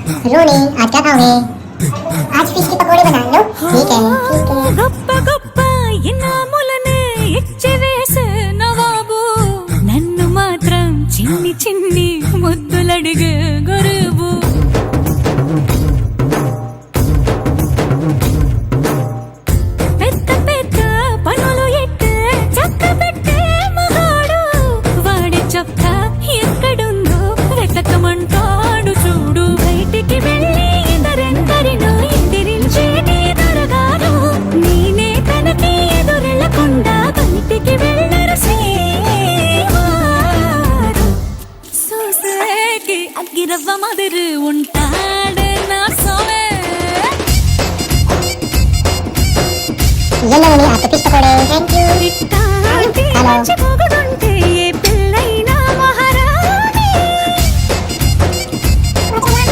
रोनी आज क्या खाओगे? आज फिश के पकोड़े बना लो। ठीक है ठीक है। గొప్ప గొప్ప ఇనాములనే ఇచ్చివేసే నవాబు నన్ను మాత్రం చిన్ని చిన్ని ముద్దులడిగే గురువు పెద్ద పెద్ద పనులు ఎట్టే చక్క పెట్టే మగాడు వాడి చొక్క ఎక్కడుందో వెతకమంటాడు చూడు బయటికి వెళ్ళి ఇద్దరెందరినో ఎదిరించేటి దొరగారు నేనే తనకి ఎదురెళ్ళకుండా బయటికి వెళ్ళరు శ్రీవారు సోసేకి అగ్గిరవ్వ మదిరి ఉంటాడే నా సోమే ये लो रोनी आपके फिश पकोड़े। Thank you. ఇట్టాటి హలో మంచి మొగుడు